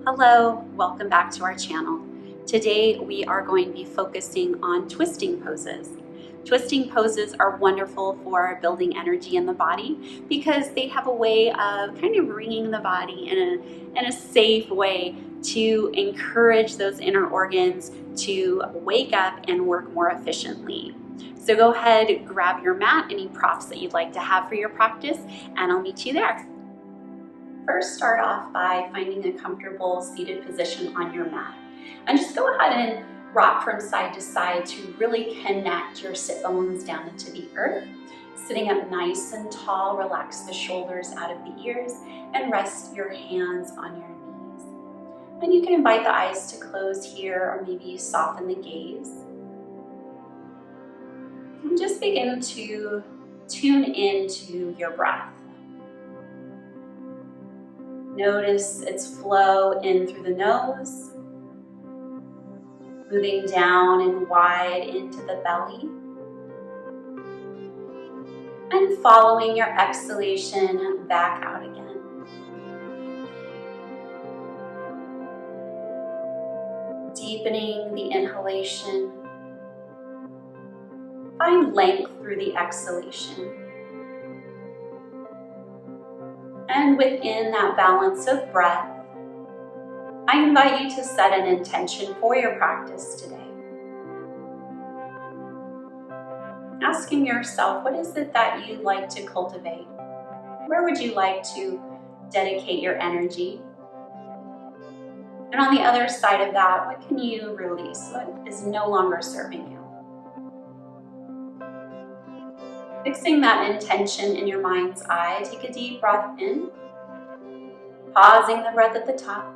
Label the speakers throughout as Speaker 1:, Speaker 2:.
Speaker 1: Hello, welcome back to our channel. Today we are going to be focusing on twisting poses. Twisting poses are wonderful for building energy in the body because they have a way of kind of bringing the body in a safe way to encourage those inner organs to wake up and work more efficiently. So go ahead, grab your mat, any props that you'd like to have for your practice, and I'll meet you there. First, start off by finding a comfortable seated position on your mat. And just go ahead and rock from side to side to really connect your sit bones down into the earth. Sitting up nice and tall, relax the shoulders out of the ears and rest your hands on your knees. And you can invite the eyes to close here or maybe soften the gaze. And just begin to tune into your breath. Notice its flow in through the nose, moving down and wide into the belly, and following your exhalation back out again. Deepening the inhalation, find length through the exhalation. And within that balance of breath, I invite you to set an intention for your practice today. Asking yourself, what is it that you'd like to cultivate? Where would you like to dedicate your energy? And on the other side of that, what can you release? What is no longer serving you? Fixing that intention in your mind's eye, take a deep breath in, pausing the breath at the top.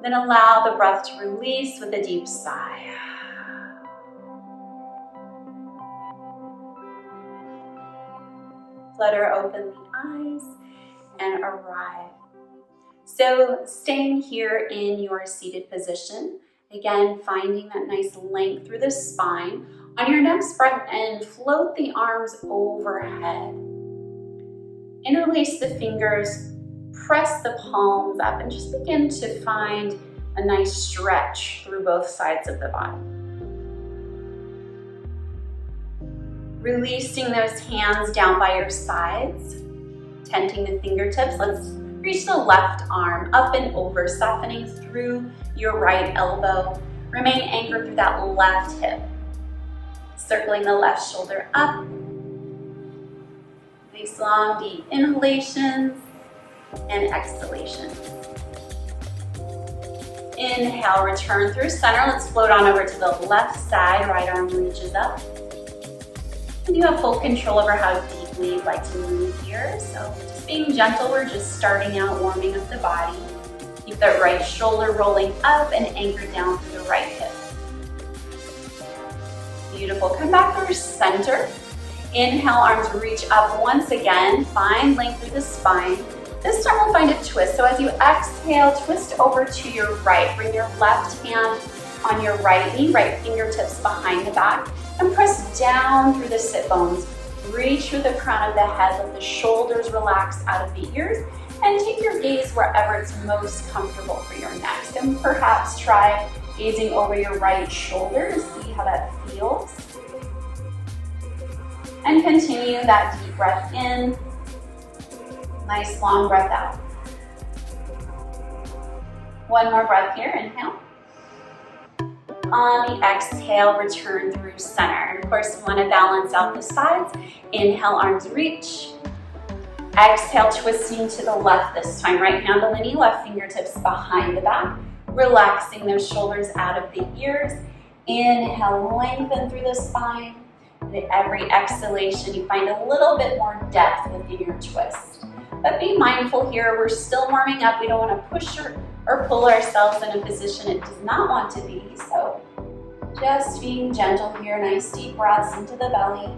Speaker 1: Then allow the breath to release with a deep sigh. Flutter open the eyes and arrive. So staying here in your seated position, again, finding that nice length through the spine. On your next breath in, float the arms overhead. Interlace the fingers, press the palms up, and just begin to find a nice stretch through both sides of the body. Releasing those hands down by your sides, tenting the fingertips. Let's reach the left arm up and over, softening through your right elbow. Remain anchored through that left hip. Circling the left shoulder up. Nice long deep inhalations and exhalations. Inhale, return through center. Let's float on over to the left side. Right arm reaches up. And you have full control over how deeply you'd like to move here. So just being gentle, we're just starting out warming up the body. Keep that right shoulder rolling up and anchored down through the right hip. Beautiful. Come back through center. Inhale, arms reach up once again. Find length through the spine. This time we'll find a twist. So as you exhale, twist over to your right. Bring your left hand on your right knee, right fingertips behind the back, and press down through the sit bones. Reach through the crown of the head. Let the shoulders relax out of the ears, and take your gaze wherever it's most comfortable for your next. And perhaps try gazing over your right shoulder to see how that feels. And continue that deep breath in. Nice long breath out. One more breath here, inhale. On the exhale, return through center. And of course, you want to balance out the sides. Inhale, arms reach. Exhale, twisting to the left this time. Right hand on the knee, left fingertips behind the back. Relaxing those shoulders out of the ears. Inhale, lengthen through the spine. And at every exhalation, you find a little bit more depth within your twist. But be mindful here, we're still warming up. We don't want to push or pull ourselves in a position it does not want to be. So just being gentle here, nice deep breaths into the belly.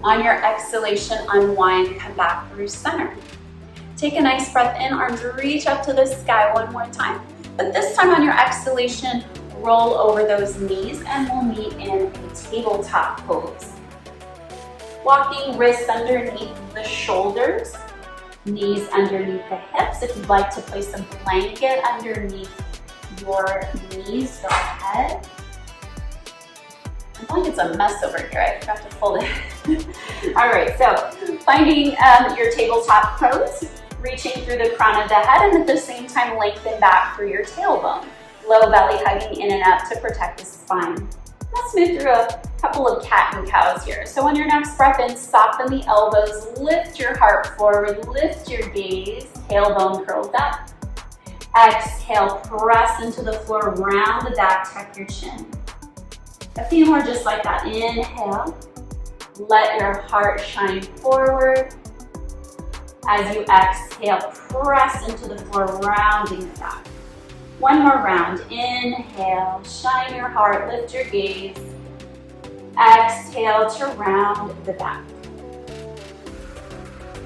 Speaker 1: On your exhalation, unwind, come back through center. Take a nice breath in, arms reach up to the sky one more time. But this time on your exhalation, roll over those knees and we'll meet in a tabletop pose. Walking wrists underneath the shoulders, Knees underneath the hips. If you'd like to place a blanket underneath your knees, go ahead. I feel like it's a mess over here. I forgot to fold it. All right, so finding your tabletop pose, reaching through the crown of the head, and at the same time lengthen back through your tailbone. Low belly hugging in and up to protect the spine. Let's move through a couple of cat and cows here. So on your next breath in, soften the elbows, lift your heart forward, lift your gaze, tailbone curls up. Exhale, press into the floor, round the back, tuck your chin. A few more just like that. Inhale, let your heart shine forward. As you exhale, press into the floor, rounding the back. One more round. Inhale, shine your heart, lift your gaze. Exhale to round the back.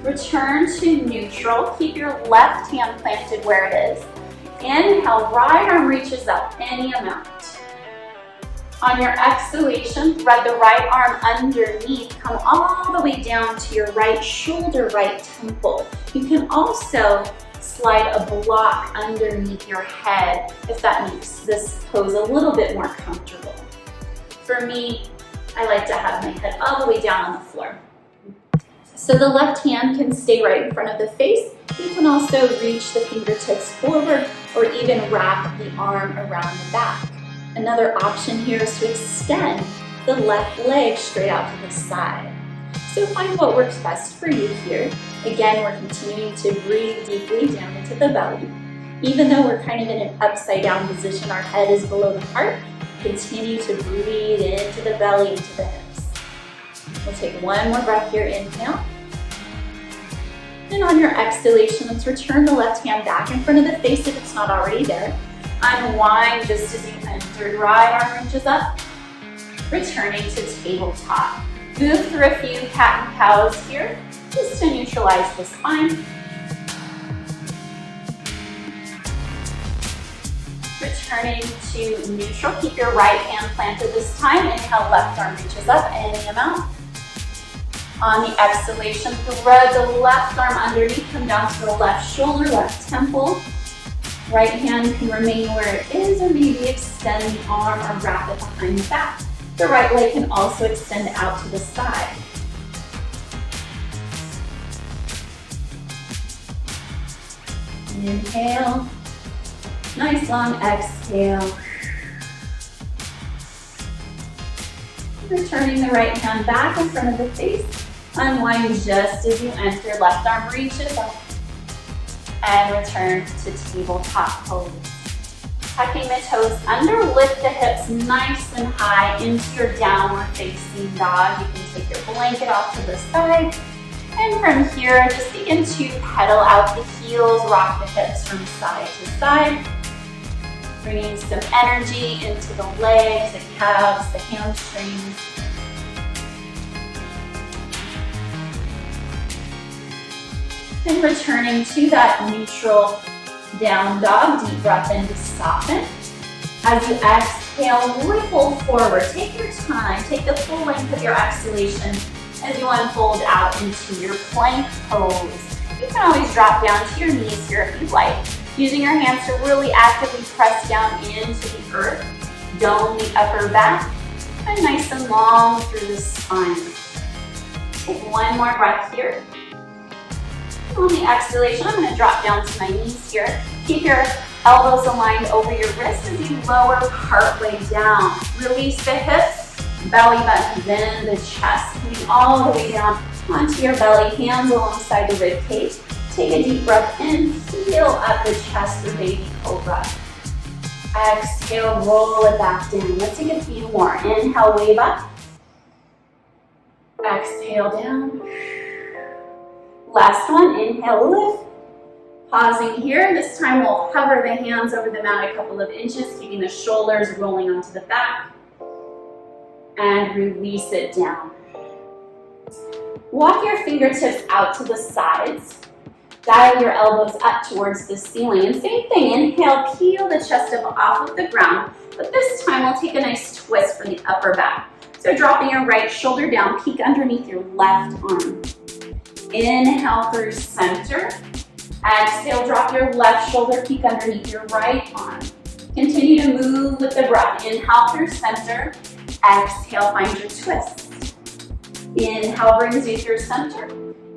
Speaker 1: Return to neutral. Keep your left hand planted where it is. Inhale, right arm reaches up, any amount. On your exhalation, thread the right arm underneath. Come all the way down to your right shoulder, right temple. You can also slide a block underneath your head if that makes this pose a little bit more comfortable. For me, I like to have my head all the way down on the floor. So the left hand can stay right in front of the face. You can also reach the fingertips forward or even wrap the arm around the back. Another option here is to extend the left leg straight out to the side. So find what works best for you here. Again, we're continuing to breathe deeply down into the belly. Even though we're kind of in an upside down position, our head is below the heart. Continue to breathe into the belly, into the hips. We'll take one more breath here, inhale. And on your exhalation, let's return the left hand back in front of the face if it's not already there. Unwind just as you entered, right arm reaches up. Returning to tabletop. Move through a few cat and cows here, just to neutralize the spine. Returning to neutral, keep your right hand planted this time. Inhale, left arm reaches up, any amount. On the exhalation, thread the left arm underneath, come down to the left shoulder, left temple. Right hand can remain where it is, or maybe extend the arm or wrap it behind the back. The right leg can also extend out to the side. Inhale. Nice long exhale. Returning the right hand back in front of the face. Unwind just as you enter. Left arm reaches up. And return to tabletop pose. Tucking the toes under, lift the hips nice and high into your downward facing dog. You can take your blanket off to the side. And from here, just begin to pedal out the heels, rock the hips from side to side. Bringing some energy into the legs, the calves, the hamstrings. And returning to that neutral down dog, deep breath in to soften. As you exhale, ripple forward. Take your time, take the full length of your exhalation as you unfold out into your plank pose. You can always drop down to your knees here if you'd like, using your hands to really actively press down into the earth. Dome the upper back, and nice and long through the spine. Take one more breath here. On the exhalation, I'm going to drop down to my knees here. Keep your elbows aligned over your wrists as you lower partway down. Release the hips, belly button, then the chest. Coming all the way down onto your belly, hands alongside the rib cage. Take a deep breath in, heel up the chest for baby cobra. Exhale, roll it back down. Let's take a few more. Inhale, wave up. Exhale, down. Last one, inhale, lift. Pausing here, this time we'll hover the hands over the mat a couple of inches, keeping the shoulders rolling onto the back. And release it down. Walk your fingertips out to the sides. Dial your elbows up towards the ceiling. And same thing, inhale, peel the chest up off of the ground. But this time we'll take a nice twist for the upper back. So dropping your right shoulder down, peek underneath your left arm. Inhale through center. Exhale, drop your left shoulder, peek underneath your right arm. Continue to move with the breath. Inhale through center. Exhale, find your twist. Inhale brings you through center.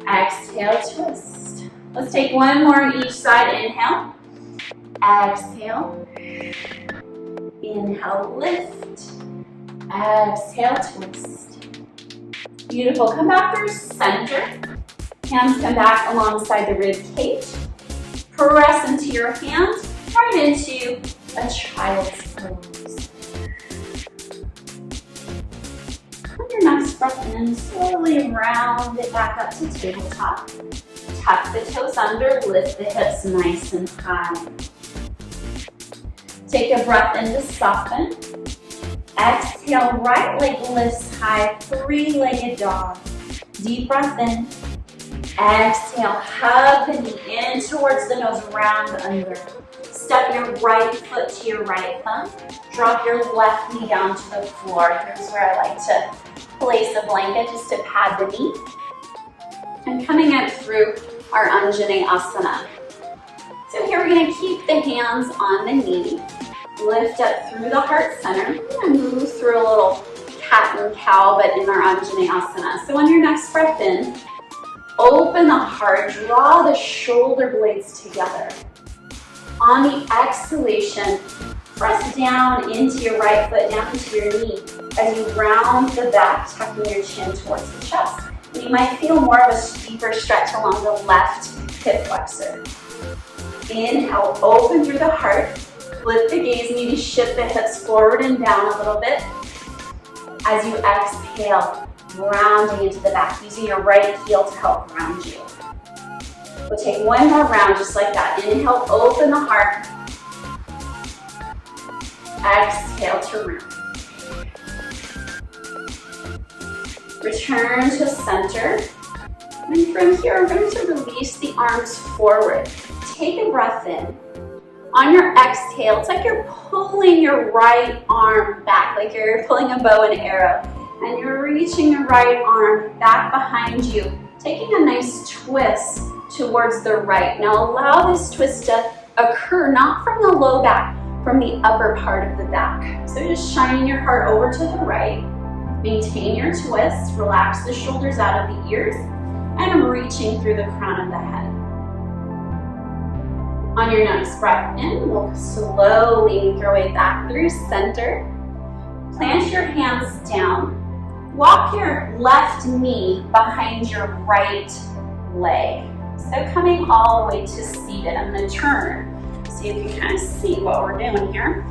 Speaker 1: Exhale, twist. Let's take one more on each side. Inhale. Exhale. Inhale, lift. Exhale, twist. Beautiful. Come back through center. Hands come back alongside the rib cage. Press into your hands, right into a child's pose. On your next breath in, slowly round it back up to tabletop. Tuck the toes under, lift the hips nice and high. Take a breath in to soften. Exhale, right leg lifts high, three-legged dog. Deep breath in. Exhale, hug the knee in towards the nose, round under. Step your right foot to your right thumb. Drop your left knee down to the floor. Here's where I like to place a blanket just to pad the knee. And coming up through our Uttanasana. So here we're going to keep the hands on the knee. Lift up through the heart center. We're going to move through a little cat and cow, but in our Uttanasana. So on your next breath in, open the heart, draw the shoulder blades together. On the exhalation, press down into your right foot, down into your knee as you round the back, tucking your chin towards the chest. And you might feel more of a deeper stretch along the left hip flexor. Inhale, open through the heart. Lift the gaze, maybe shift the hips forward and down a little bit. As you exhale, rounding into the back, using your right heel to help ground you. We'll take one more round just like that. Inhale, open the heart. Exhale to round. Return to center. And from here, we're going to release the arms forward. Take a breath in. On your exhale, it's like you're pulling your right arm back, like you're pulling a bow and arrow. And you're reaching your right arm back behind you, taking a nice twist towards the right. Now allow this twist to occur not from the low back, from the upper part of the back. So just shining your heart over to the right. Maintain your twist, relax the shoulders out of the ears, and I'm reaching through the crown of the head. On your next breath in, we'll slowly make your way back through center. Plant your hands down. Walk your left knee behind your right leg. So coming all the way to seated. I'm going to turn so you can kind of see what we're doing here.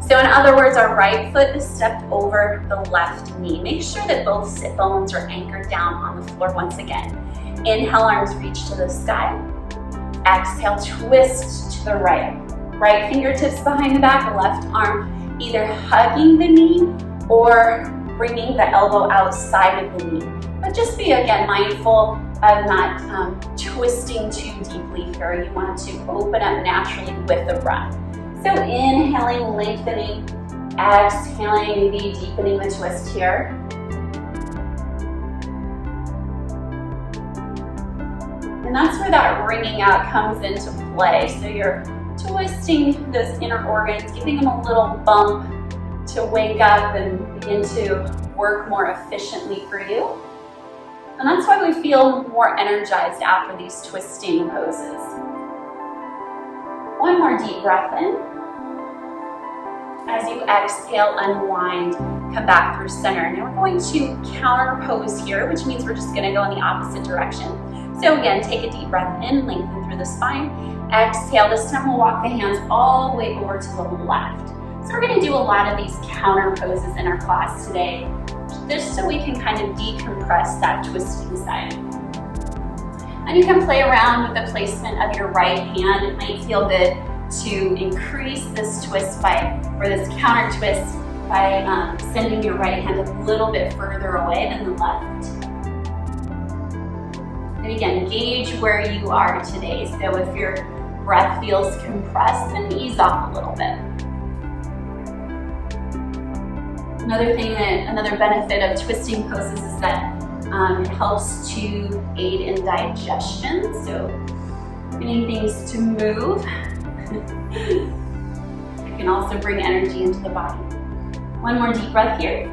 Speaker 1: So in other words, our right foot is stepped over the left knee. Make sure that both sit bones are anchored down on the floor once again. Inhale, arms reach to the sky. Exhale, twist to the right. Right fingertips behind the back, left arm either hugging the knee or bringing the elbow outside of the knee. But just be, again, mindful of not twisting too deeply here. You want to open up naturally with the breath. So inhaling, lengthening, exhaling, maybe deepening the twist here. And that's where that ringing out comes into play. So you're twisting those inner organs, giving them a little bump to wake up and begin to work more efficiently for you. And that's why we feel more energized after these twisting poses. One more deep breath in. As you exhale, unwind, come back through center. Now we're going to counter pose here, which means we're just going to go in the opposite direction. So again, take a deep breath in, lengthen through the spine. Exhale, this time we'll walk the hands all the way over to the left. So we're going to do a lot of these counter poses in our class today, just so we can kind of decompress that twisting side. And you can play around with the placement of your right hand. It might feel good to increase this twist or this counter twist by sending your right hand a little bit further away than the left. And again, gauge where you are today. So if your breath feels compressed, then ease off a little bit. Another benefit of twisting poses is that It helps to aid in digestion, so getting things to move. It can also bring energy into the body. One more deep breath here.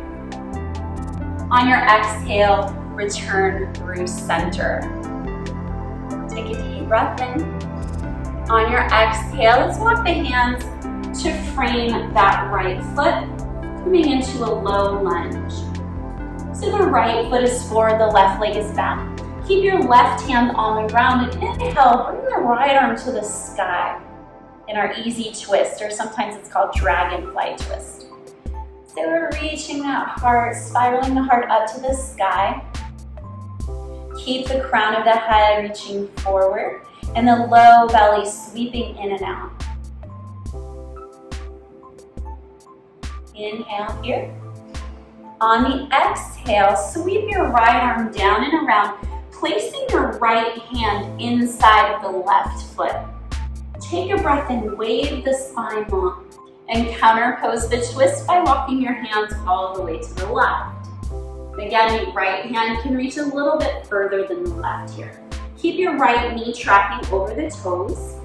Speaker 1: On your exhale, return through center. Take a deep breath in. On your exhale, let's walk the hands to frame that right foot, coming into a low lunge. So the right foot is forward, the left leg is back. Keep your left hand on the ground and inhale, bring the right arm to the sky in our easy twist, or sometimes it's called Dragonfly Twist. So we're reaching that heart, spiraling the heart up to the sky. Keep the crown of the head reaching forward and the low belly sweeping in and out. Inhale here. On the exhale, sweep your right arm down and around, placing your right hand inside of the left foot. Take a breath and wave the spine long. And counterpose the twist by walking your hands all the way to the left. Again, the right hand can reach a little bit further than the left here. Keep your right knee tracking over the toes.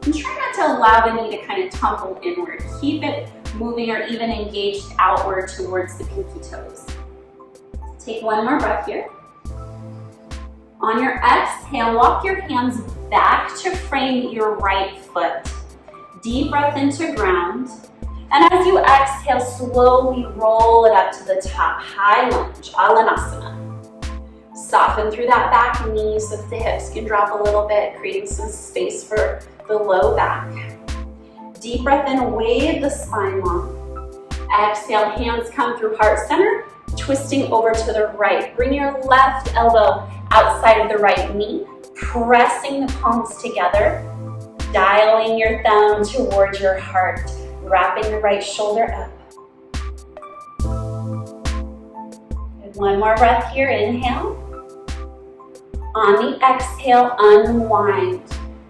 Speaker 1: And try not to allow the knee to kind of tumble inward. Keep it moving or even engaged outward towards the pinky toes. Take one more breath here. On your exhale, walk your hands back to frame your right foot. Deep breath into ground. And as you exhale, slowly roll it up to the top. High lunge, Uttanasana. Soften through that back knee so that the hips can drop a little bit, creating some space for the low back. Deep breath in, wave the spine long. Exhale, hands come through heart center, twisting over to the right. Bring your left elbow outside of the right knee, pressing the palms together. Dialing your thumb towards your heart, wrapping the right shoulder up. And one more breath here, inhale. On the exhale, unwind.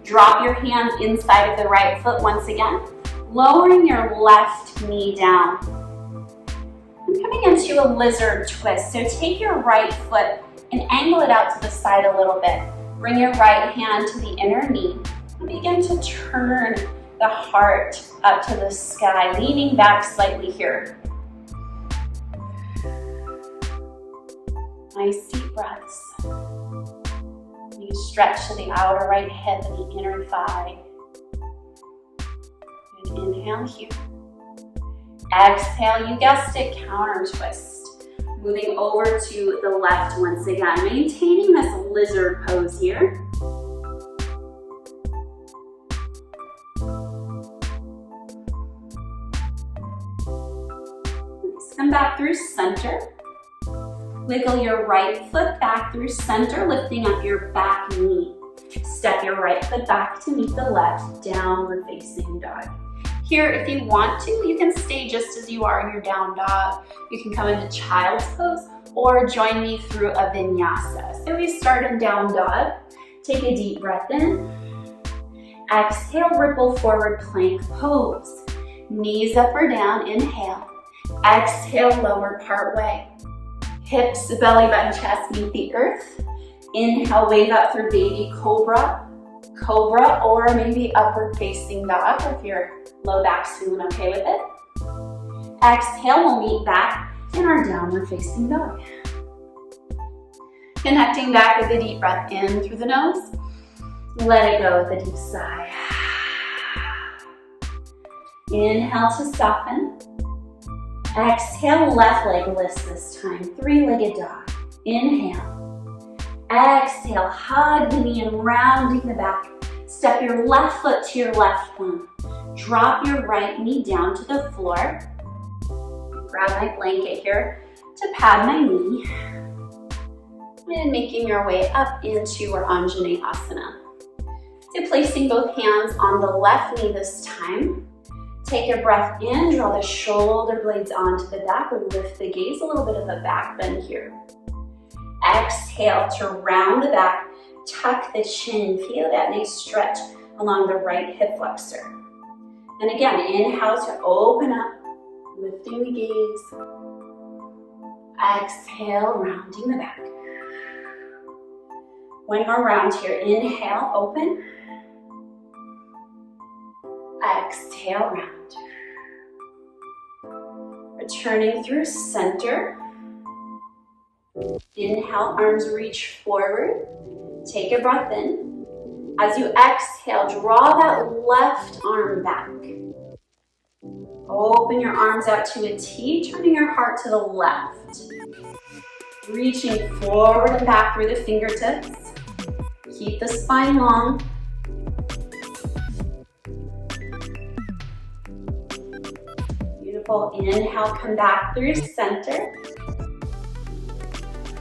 Speaker 1: Drop your hands inside of the right foot once again, lowering your left knee down. And coming into a lizard twist, so take your right foot and angle it out to the side a little bit. Bring your right hand to the inner knee. Begin to turn the heart up to the sky, leaning back slightly here. Nice deep breaths. You stretch to the outer right hip and the inner thigh. Good inhale here. Exhale, you guessed it, counter twist. Moving over to the left once again, maintaining this lizard pose here. Come back through center. Wiggle your right foot back through center, lifting up your back knee. Step your right foot back to meet the left, downward facing dog. Here, if you want to, you can stay just as you are in your down dog. You can come into child's pose or join me through a vinyasa. So we start in down dog. Take a deep breath in. Exhale, ripple forward plank pose. Knees up or down, inhale. Exhale, lower part way. Hips, belly button, chest meet the earth. Inhale, wave up through baby cobra, or maybe upward facing dog if your low back's feeling okay with it. Exhale, we'll meet back in our downward facing dog. Connecting back with a deep breath in through the nose. Let it go with a deep sigh. Inhale to soften. Exhale, left leg lifts this time, three-legged dog. Inhale. Exhale, hug the knee and rounding the back. Step your left foot to your left thumb. Drop your right knee down to the floor. Grab my blanket here to pad my knee. And making your way up into our Anjaneyasana. So placing both hands on the left knee this time. Take a breath in, draw the shoulder blades onto the back, lift the gaze, a little bit of a back bend here. Exhale to round the back, tuck the chin, feel that nice stretch along the right hip flexor. And again, inhale to open up, lifting the gaze. Exhale, rounding the back. One more round here. Inhale, open. Exhale, round. Returning through center. Inhale, arms reach forward. Take a breath in. As you exhale, draw that left arm back. Open your arms out to a T, turning your heart to the left. Reaching forward and back through the fingertips. Keep the spine long. Beautiful. Inhale, come back through center.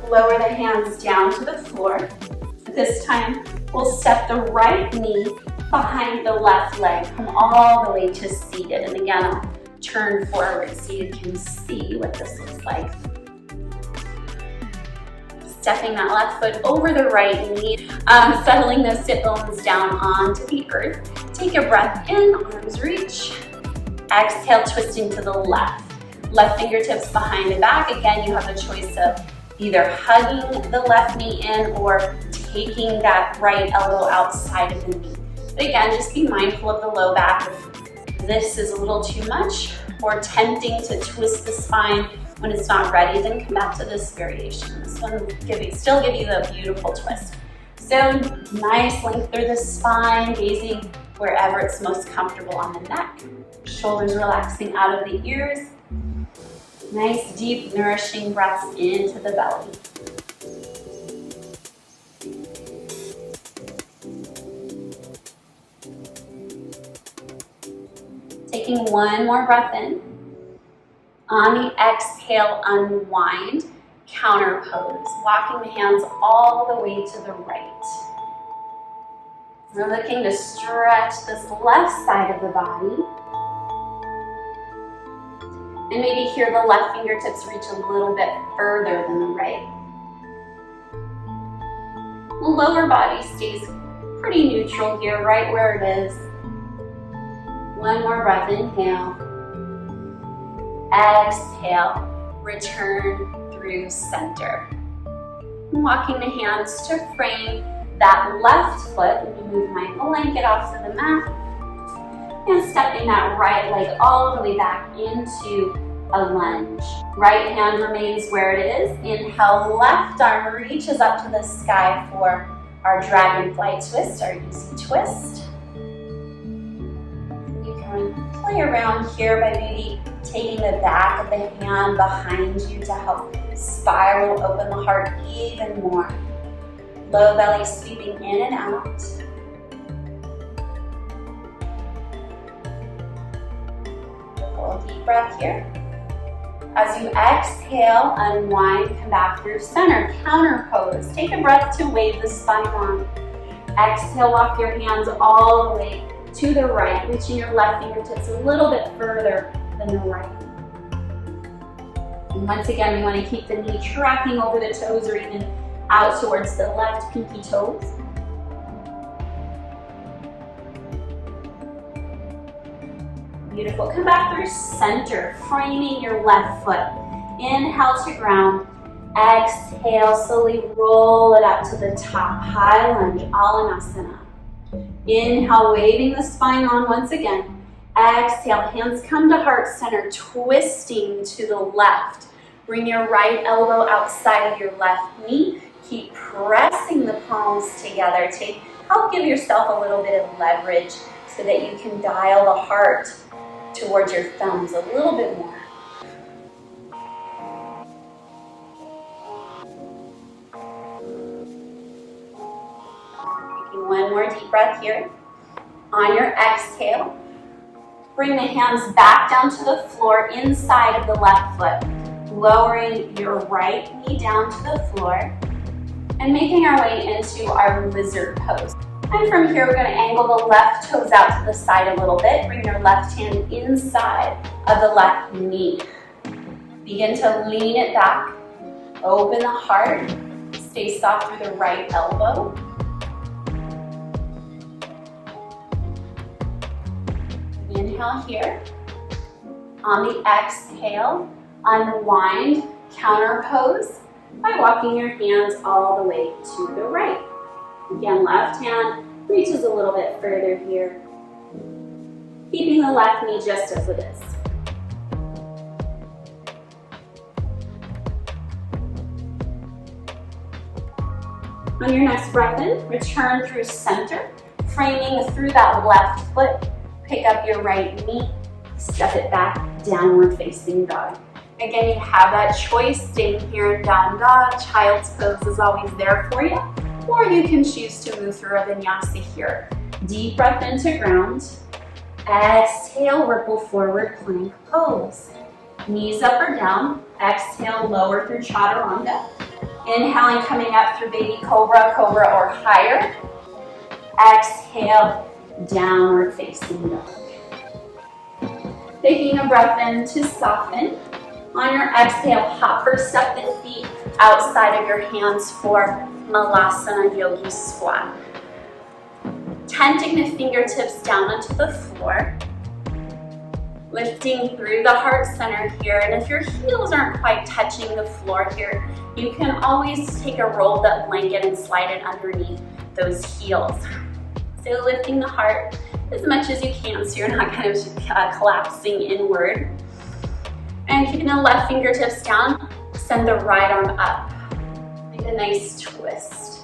Speaker 1: Lower the hands down to the floor. This time, we'll step the right knee behind the left leg. Come all the way to seated. And again, I'll turn forward so you can see what this looks like. Stepping that left foot over the right knee, settling those sit bones down onto the earth. Take a breath in, arms reach. Exhale, twisting to the left. Left fingertips behind the back. Again, you have a choice of either hugging the left knee in or taking that right elbow outside of the knee. But again, just be mindful of the low back. If this is a little too much or tempting to twist the spine when it's not ready, then come back to this variation. This one will still give you the beautiful twist. So nice length through the spine, gazing wherever it's most comfortable on the neck. Shoulders relaxing out of the ears. Nice, deep, nourishing breaths into the belly. Taking one more breath in. On the exhale, unwind, counter pose. Walking the hands all the way to the right. We're looking to stretch this left side of the body. And maybe here the left fingertips reach a little bit further than the right. The lower body stays pretty neutral here, right where it is. One more breath, inhale. Exhale, return through center. Walking the hands to frame that left foot. Let me move my blanket off to the mat. And stepping that right leg all the way back into a lunge. Right hand remains where it is. Inhale, left arm reaches up to the sky for our Dragonfly Twist, our easy twist. You can play around here by maybe taking the back of the hand behind you to help spiral open the heart even more. Low belly sweeping in and out. Full deep breath here. As you exhale, unwind, come back through center, counter pose. Take a breath to wave the spine long. Exhale, walk your hands all the way to the right, reaching your left fingertips a little bit further than the right. And once again, we want to keep the knee tracking over the toes or even out towards the left pinky toes. Beautiful. Come back through center, framing your left foot. Inhale to ground. Exhale, slowly roll it up to the top. High lunge, Uttanasana. Inhale, waving the spine on once again. Exhale, hands come to heart center, twisting to the left. Bring your right elbow outside of your left knee. Keep pressing the palms together. Help give yourself a little bit of leverage so that you can dial the heart towards your thumbs a little bit more. Taking one more deep breath here. On your exhale, bring the hands back down to the floor inside of the left foot, lowering your right knee down to the floor and making our way into our lizard pose. And from here, we're going to angle the left toes out to the side a little bit. Bring your left hand inside of the left knee. Begin to lean it back. Open the heart. Stay soft through the right elbow. Inhale here. On the exhale, unwind, counter pose by walking your hands all the way to the right. Again, left hand reaches a little bit further here. Keeping the left knee just as it is. On your next breath in, return through center, framing through that left foot. Pick up your right knee, step it back, downward facing dog. Again, you have that choice, staying here in down dog. Child's pose is always there for you. Or you can choose to move through a vinyasa here. Deep breath into ground. Exhale, ripple forward, plank pose. Knees up or down. Exhale, lower through chaturanga. Inhaling, coming up through baby cobra, cobra or higher. Exhale, downward facing dog. Taking a breath in to soften. On your exhale, hop or step the feet outside of your hands for Malasana Yogi Squat. Tenting the fingertips down onto the floor. Lifting through the heart center here. And if your heels aren't quite touching the floor here, you can always take a roll of that blanket and slide it underneath those heels. So lifting the heart as much as you can so you're not kind of collapsing inward. And keeping the left fingertips down, send the right arm up. Make a nice twist.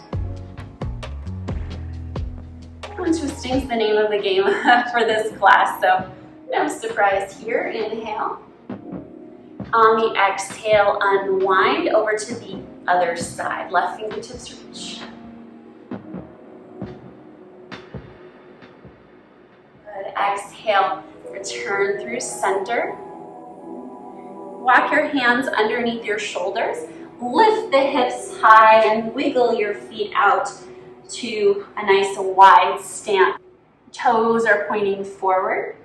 Speaker 1: And twisting is the name of the game for this class, so no surprise here. Inhale. On the exhale, unwind over to the other side. Left fingertips reach. Good. Exhale, return through center. Walk your hands underneath your shoulders. Lift the hips high and wiggle your feet out to a nice wide stance. Toes are pointing forward.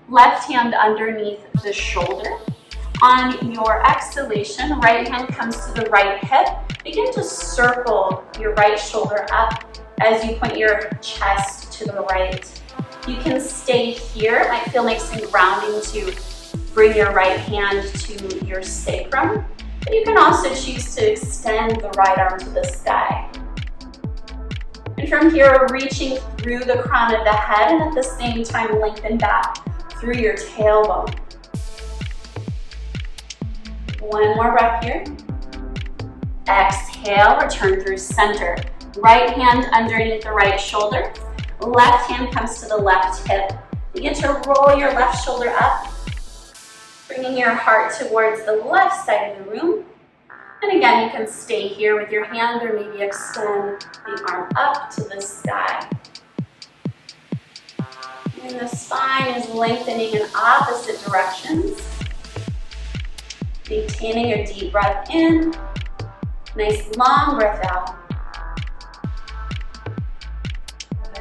Speaker 1: Left hand underneath the shoulder. On your exhalation, right hand comes to the right hip. Begin to circle your right shoulder up as you point your chest to the right. You can stay here. It might feel nice and grounding to bring your right hand to your sacrum. But you can also choose to extend the right arm to the sky. And from here, reaching through the crown of the head and at the same time lengthen back through your tailbone. One more breath here. Exhale, return through center. Right hand underneath the right shoulder. Left hand comes to the left hip. Begin to roll your left shoulder up, bringing your heart towards the left side of the room. And again, you can stay here with your hand or maybe extend the arm up to the sky. And the spine is lengthening in opposite directions. Maintaining your deep breath in. Nice long breath out.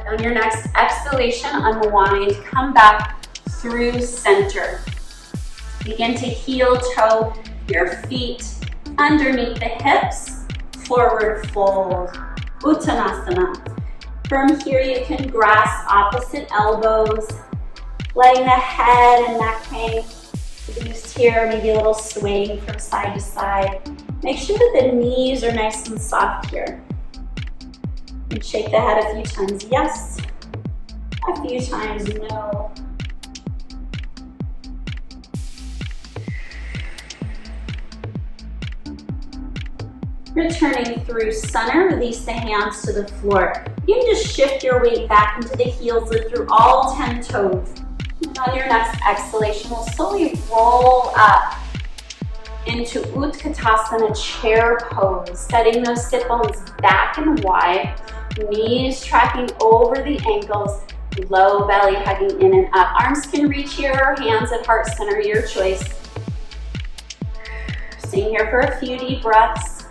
Speaker 1: On your next exhalation, unwind, come back through center. Begin to heel toe your feet underneath the hips, forward fold, Uttanasana. From here you can grasp opposite elbows, letting the head and neck hang loose here, maybe a little swaying from side to side. Make sure that the knees are nice and soft here. And shake the head a few times, yes. A few times, no. Returning through center, release the hands to the floor. You can just shift your weight back into the heels, lift through all 10 toes. And on your next exhalation, we'll slowly roll up into Uttanasana chair pose, setting those sit bones back and wide, knees tracking over the ankles, low belly hugging in and up. Arms can reach here, hands at heart center, your choice. Staying here for a few deep breaths.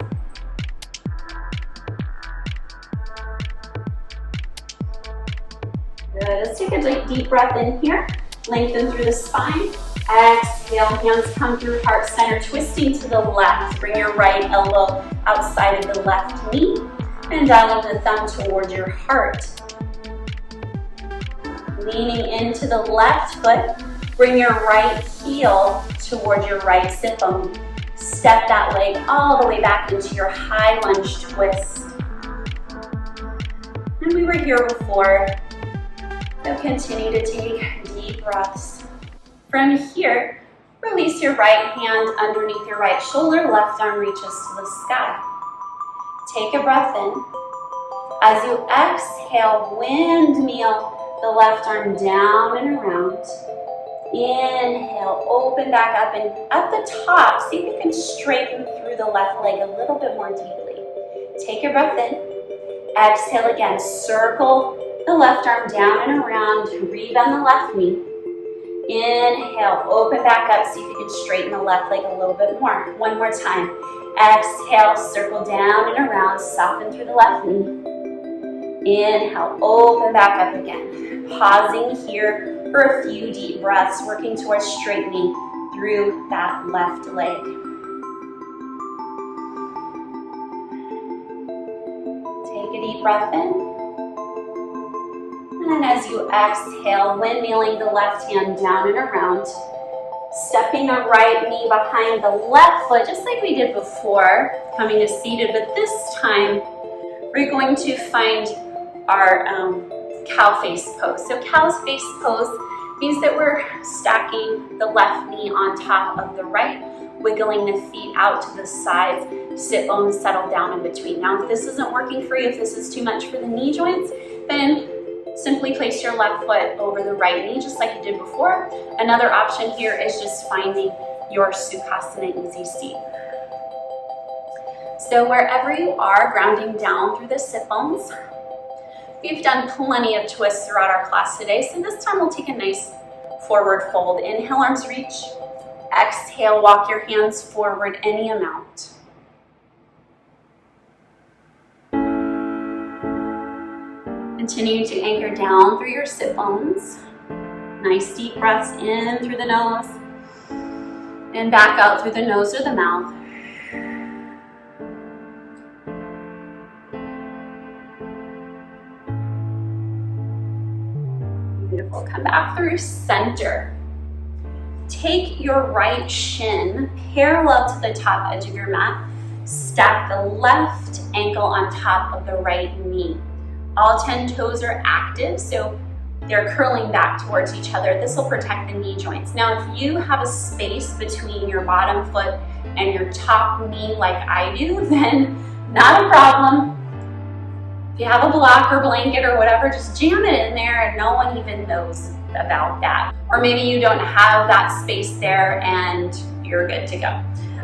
Speaker 1: Good, let's take a deep breath in here. Lengthen through the spine. Exhale, hands come through heart center, twisting to the left. Bring your right elbow outside of the left knee and dial the thumb towards your heart. Leaning into the left foot, bring your right heel towards your right sit bone. Step that leg all the way back into your high lunge twist. were here before. So continue to take deep breaths. From here, release your right hand underneath your right shoulder, left arm reaches to the sky. Take a breath in. As you exhale, windmill the left arm down and around. Inhale, open back up, and at the top, see if you can straighten through the left leg a little bit more deeply. Take a breath in. Exhale again, circle the left arm down and around, rebend the left knee. Inhale, open back up, see if you can straighten the left leg a little bit more. One more time. Exhale, circle down and around, soften through the left knee. Inhale, open back up again. Pausing here for a few deep breaths, working towards straightening through that left leg. Take a deep breath in. And as you exhale, windmilling the left hand down and around, stepping the right knee behind the left foot, just like we did before, coming to seated, but this time we're going to find our cow face pose. So cow's face pose means that we're stacking the left knee on top of the right, wiggling the feet out to the sides, sit bones settle down in between. Now, if this isn't working for you, if this is too much for the knee joints, then simply place your left foot over the right knee, just like you did before. Another option here is just finding your Sukhasana easy seat. So wherever you are, grounding down through the sit bones. We've done plenty of twists throughout our class today, so this time we'll take a nice forward fold. Inhale, arms reach. Exhale, walk your hands forward any amount. Continue to anchor down through your sit bones. Nice deep breaths in through the nose and back out through the nose or the mouth. Beautiful. Come back through center. Take your right shin parallel to the top edge of your mat. Stack the left ankle on top of the right knee. All 10 toes are active, so they're curling back towards each other. This will protect the knee joints. Now, if you have a space between your bottom foot and your top knee like I do, then not a problem. If you have a block or blanket or whatever, just jam it in there and no one even knows about that. Or maybe you don't have that space there and you're good to go.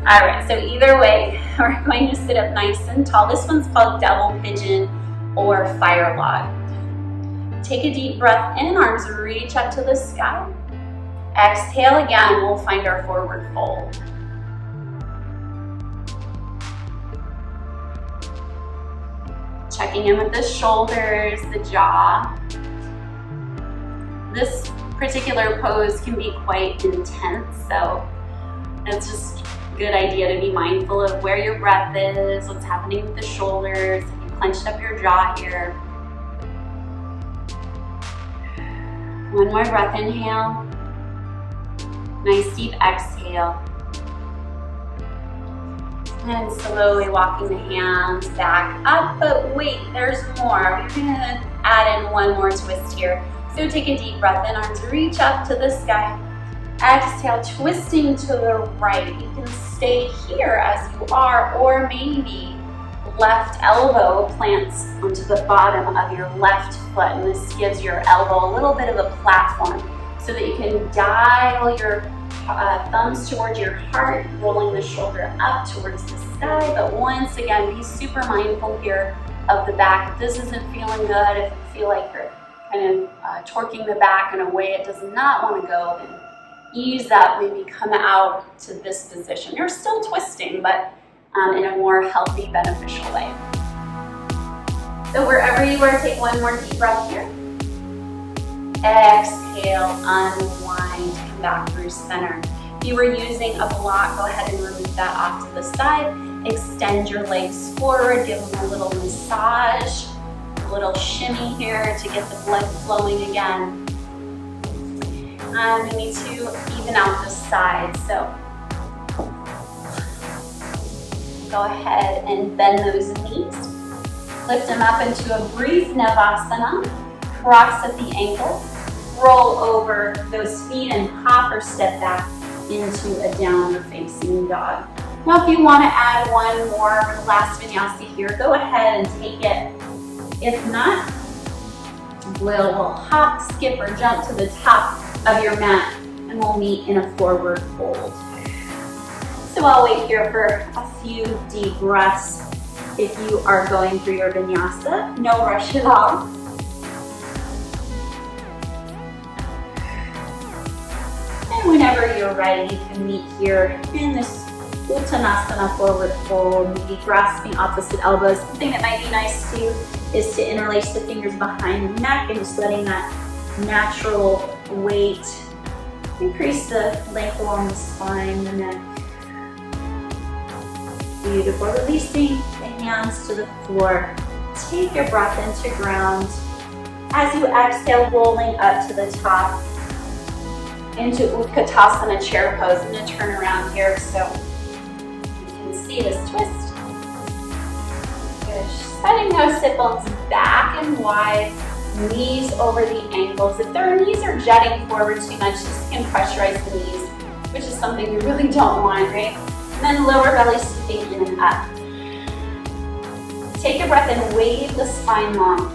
Speaker 1: All right, so either way, we're going to sit up nice and tall. This one's called double pigeon or fire log. Take a deep breath in, arms reach up to the sky. Exhale again, we'll find our forward fold. Checking in with the shoulders, the jaw. This particular pose can be quite intense, so it's just a good idea to be mindful of where your breath is, what's happening with the shoulders. Clenched up your jaw here. One more breath, inhale. Nice deep exhale. And slowly walking the hands back up, but wait, there's more. We're gonna add in one more twist here. So take a deep breath in, arms reach up to the sky. Exhale, twisting to the right. You can stay here as you are, or maybe left elbow plants onto the bottom of your left foot, and this gives your elbow a little bit of a platform so that you can dial your thumbs towards your heart, rolling the shoulder up towards the sky. But once again, be super mindful here of the back. If this isn't feeling good, if you feel like you're kind of torquing the back in a way it does not want to go, then ease up, maybe come out to this position. You're still twisting, but in a more healthy, beneficial way. So wherever you are, take one more deep breath here. Exhale, unwind, come back through center. If you were using a block, go ahead and remove that off to the side. Extend your legs forward, give them a little massage, a little shimmy here to get the blood flowing again. And we need to even out the sides. So go ahead and bend those knees. Lift them up into a brief Shavasana. Cross at the ankles. Roll over those feet and hop or step back into a downward facing dog. Now if you want to add one more last vinyasa here, go ahead and take it. If not, we'll hop, skip, or jump to the top of your mat and we'll meet in a forward fold. So I'll wait here for a few deep breaths. If you are going through your vinyasa, no rush at all. And whenever you're ready, you can meet here in this Uttanasana forward fold, maybe grasping opposite elbows. Something that might be nice too is to interlace the fingers behind the neck and just letting that natural weight increase the length along the spine, the neck. Beautiful. Releasing the hands to the floor. Take your breath into ground. As you exhale, rolling up to the top into Uttanasana chair pose. I'm going to turn around here so you can see this twist. Good. Setting those sit bones back and wide, knees over the ankles. If their knees are jutting forward too much, this can pressurize the knees, which is something you really don't want, right? And then lower belly scooping in and up. Take a breath and wave the spine long.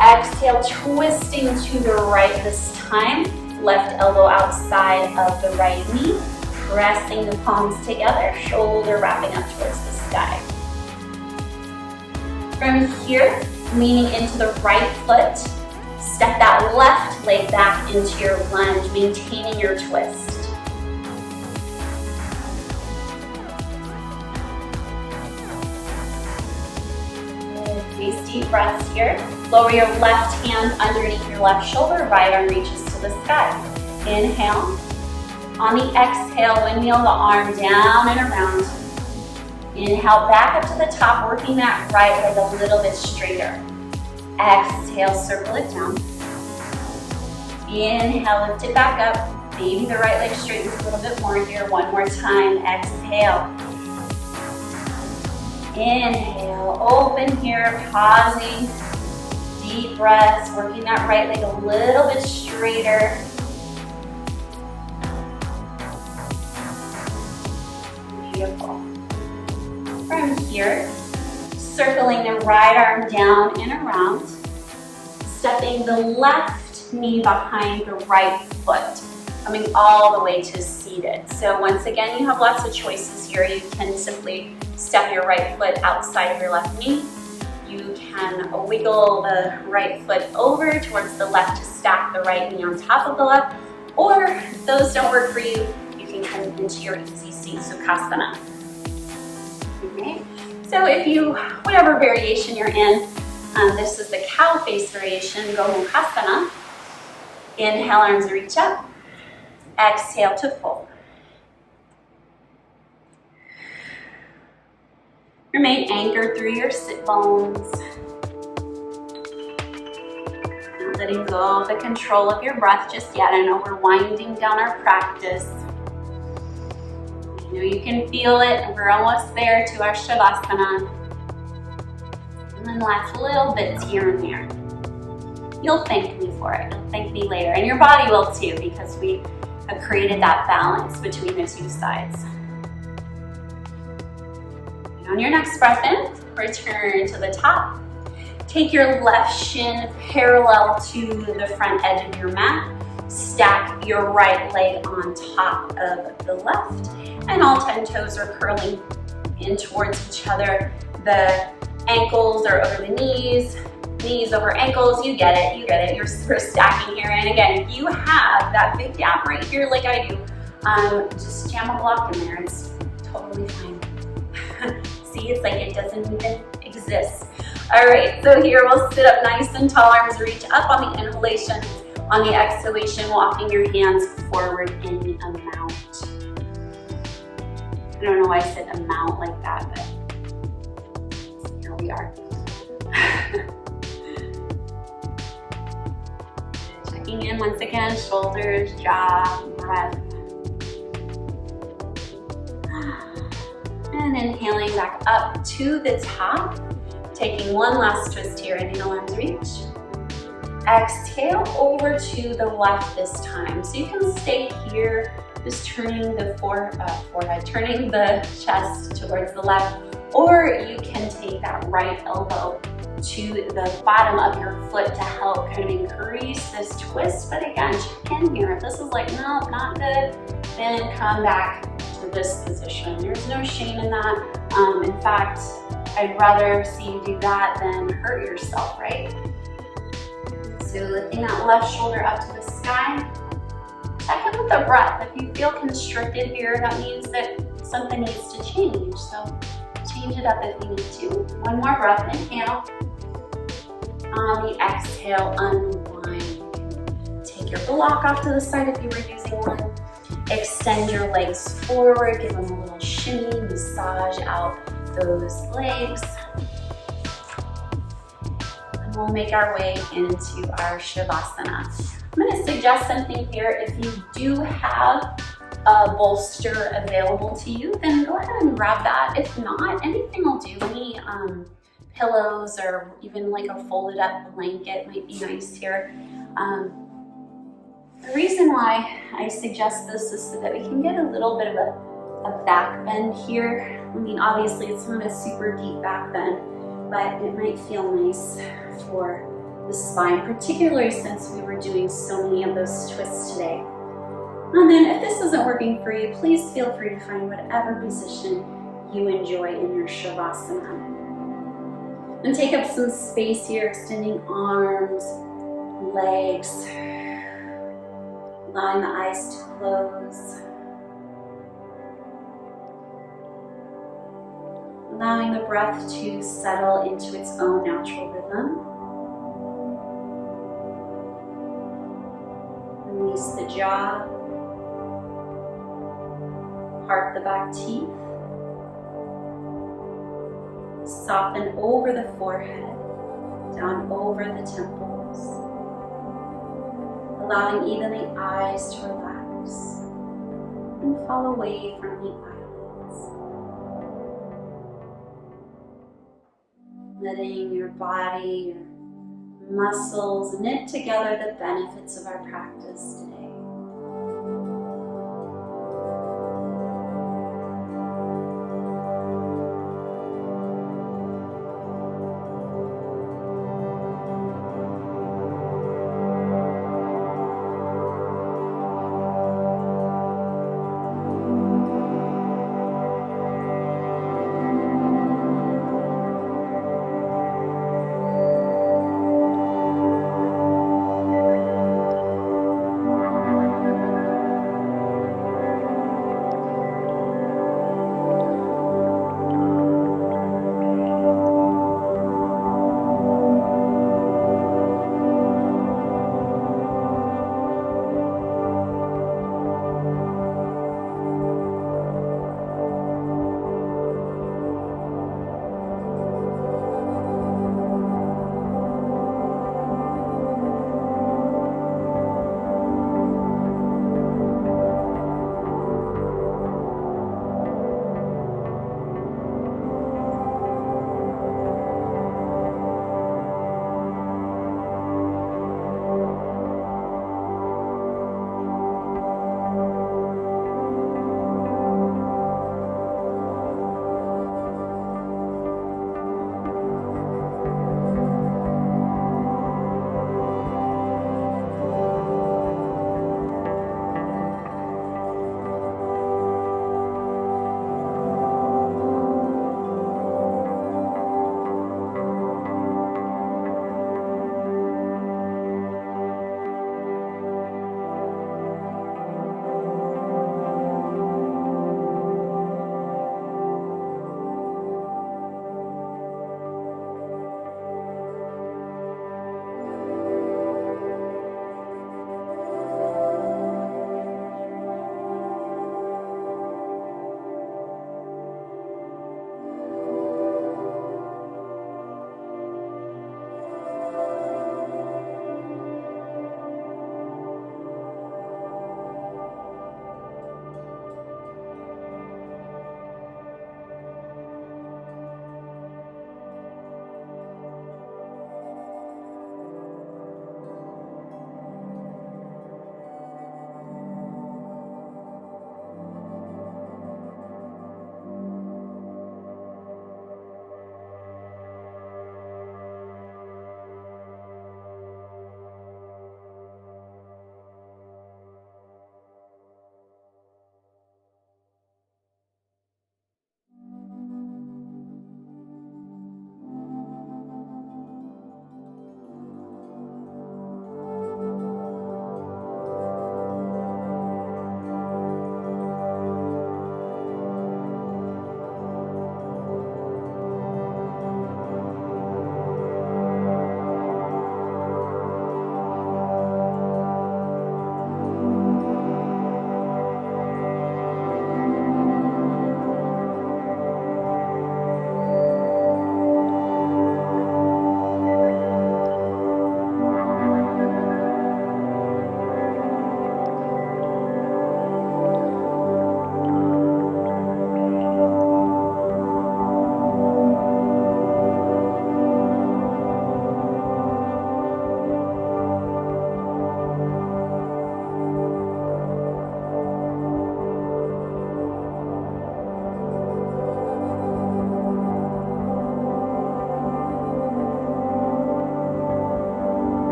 Speaker 1: Exhale, twisting to the right this time. Left elbow outside of the right knee. Pressing the palms together, shoulder wrapping up towards the sky. From here, leaning into the right foot. Step that left leg back into your lunge, maintaining your twist. Good. Deep breaths here. Lower your left hand underneath your left shoulder, right arm reaches to the sky. Inhale. On the exhale, windmill the arm down and around. Inhale, back up to the top, working that right leg a little bit straighter. Exhale, circle it down. Inhale, lift it back up. Maybe the right leg straightens a little bit more here. One more time. Exhale. Inhale, open here, pausing. Deep breaths, working that right leg a little bit straighter. Beautiful. From here, circling the right arm down and around, stepping the left knee behind the right foot, coming all the way to seated. So once again, you have lots of choices here. You can simply step your right foot outside of your left knee. You can wiggle the right foot over towards the left to stack the right knee on top of the left. Or if those don't work for you, you can come into your easy seat, Sukhasana. Okay. So if you, whatever variation you're in, this is the cow face variation, Gomukhasana. Inhale, arms reach up. Exhale to fold. Remain anchored through your sit bones. Not letting go of the control of your breath just yet. I know we're winding down our practice. I know you can feel it, and we're almost there to our Shavasana. And then last little bits here and there. You'll thank me for it. You'll thank me later. And your body will too, because we have created that balance between the two sides. On your next breath in, return to the top. Take your left shin parallel to the front edge of your mat. Stack your right leg on top of the left. And all 10 toes are curling in towards each other. The ankles are over the knees. Knees over ankles. You get it. You get it. You're stacking here. And again, if you have that big gap right here like I do, just jam a block in there. It's totally fine. See, it's like it doesn't even exist. All right, so here we'll sit up nice and tall, arms reach up on the inhalation. On the exhalation, walking your hands forward in a mount. I don't know why I said a mount like that, but here we are. Checking in once again, shoulders, jaw, breath. And inhaling back up to the top. Taking one last twist here, inhale, arms reach. Exhale over to the left this time. So you can stay here, just turning the forehead, turning the chest towards the left, or you can take that right elbow to the bottom of your foot to help kind of increase this twist. But again, check in here. If this is like, no, not good, then come back to this position. There's no shame in that. In fact, I'd rather see you do that than hurt yourself, right? So lifting that left shoulder up to the sky. Check in with the breath. If you feel constricted here, that means that something needs to change. So change it up if you need to. One more breath, inhale. On the exhale, unwind. Take your block off to the side if you were using one. Extend your legs forward, give them a little shimmy, massage out those legs. And we'll make our way into our Shavasana. I'm going to suggest something here. If you do have a bolster available to you, then go ahead and grab that. If not, anything will do. Any pillows or even like a folded up blanket might be nice here. The reason why I suggest this is so that we can get a little bit of a back bend here. I mean, obviously it's not a super deep back bend, but it might feel nice for the spine, particularly since we were doing so many of those twists today. And then if this isn't working for you, please feel free to find whatever position you enjoy in your Shavasana. And take up some space here, extending arms, legs, allowing the eyes to close. Allowing the breath to settle into its own natural rhythm. Release the jaw. Part the back teeth. Soften over the forehead, down over the temples. Allowing even the eyes to relax and fall away from the eyelids. Letting your body, your muscles knit together the benefits of our practice today.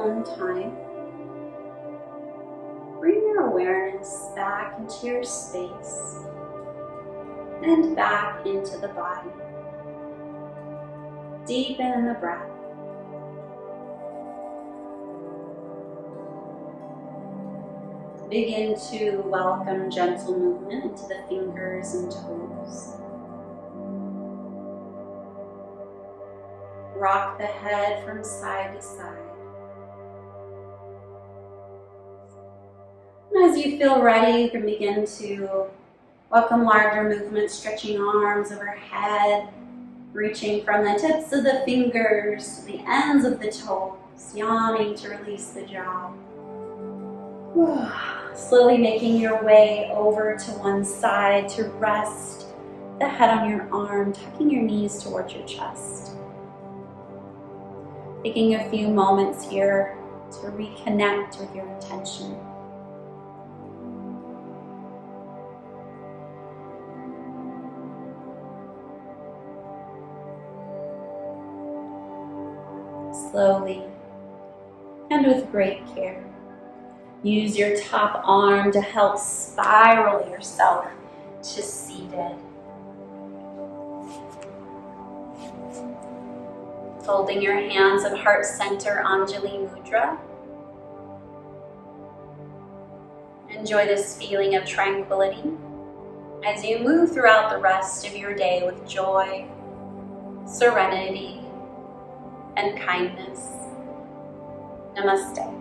Speaker 1: own time. Bring your awareness back into your space and back into the body. Deepen the breath. Begin to welcome gentle movement into the fingers and toes. Rock the head from side to side. And as you feel ready, you can begin to welcome larger movements, stretching arms overhead, reaching from the tips of the fingers to the ends of the toes, yawning to release the jaw. Slowly making your way over to one side to rest the head on your arm, tucking your knees towards your chest. Taking a few moments here to reconnect with your intention. Slowly and with great care, use your top arm to help spiral yourself to seated. Folding your hands at heart center, Anjali Mudra. Enjoy this feeling of tranquility as you move throughout the rest of your day with joy, serenity, and kindness. Namaste.